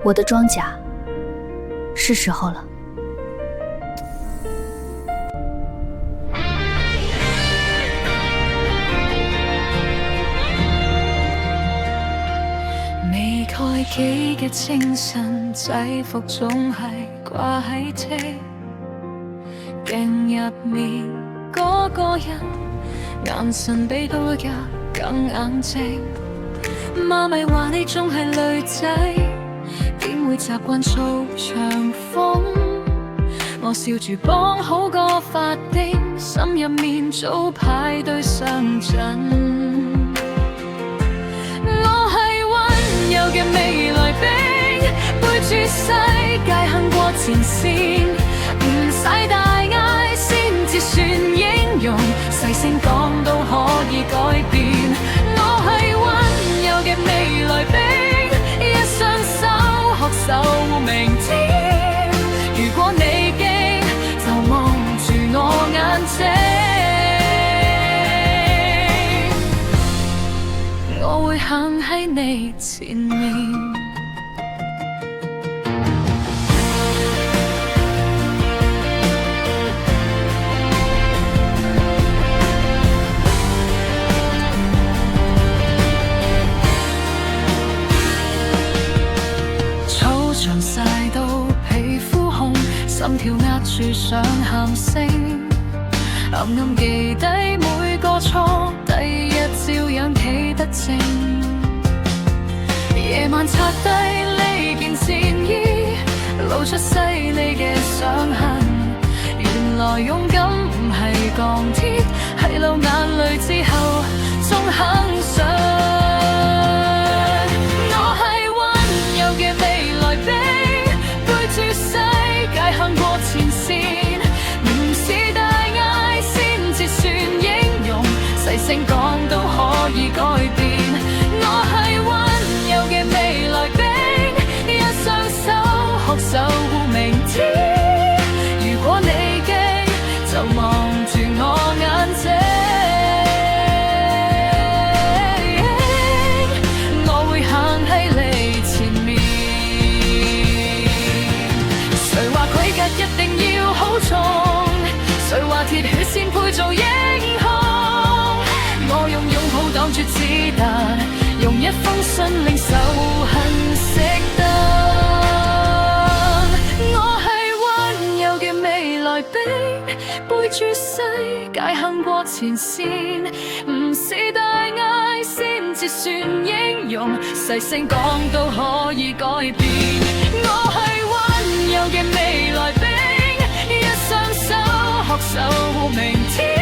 我的装甲，是时候了。未蓋幾嘅清晨，制服總係掛喺車鏡入面嗰個人，眼神比刀也更硬淨。媽咪話你仲係女仔，點會習慣做長風？我笑住綁好個髮釘，心入面早排隊上陣。我係溫柔嘅未來兵，背住世界行過前線，唔使大嗌先至算英勇，細聲講都可以改變。我係溫柔嘅未來兵，一雙手學守護明天。如果你驚，就望住我眼睛，我會行喺你前面。場曬到皮膚紅，心跳壓住想喊聲，暗暗記低每個錯，第一照樣企得正。夜晚拆低呢件戰衣，露出犀利嘅傷痕，原來勇敢唔係鋼鐵，係流眼淚之後仲肯上。行過前線，唔是大嗌先至算英勇，細聲講都可以改變。我係溫柔嘅未來兵，一雙手學守護明天。如果你驚，就望住我眼睛，我會行喺你前面。一定要好重，誰話鐵血先配做英雄？我用擁抱擋住子彈，用一封信令仇恨熄燈。我係溫柔嘅未來兵，背住世界行過前線，唔是大嗌先至算英勇，細聲講都可以改變。我係溫柔嘅未來兵，一雙手學守護明天。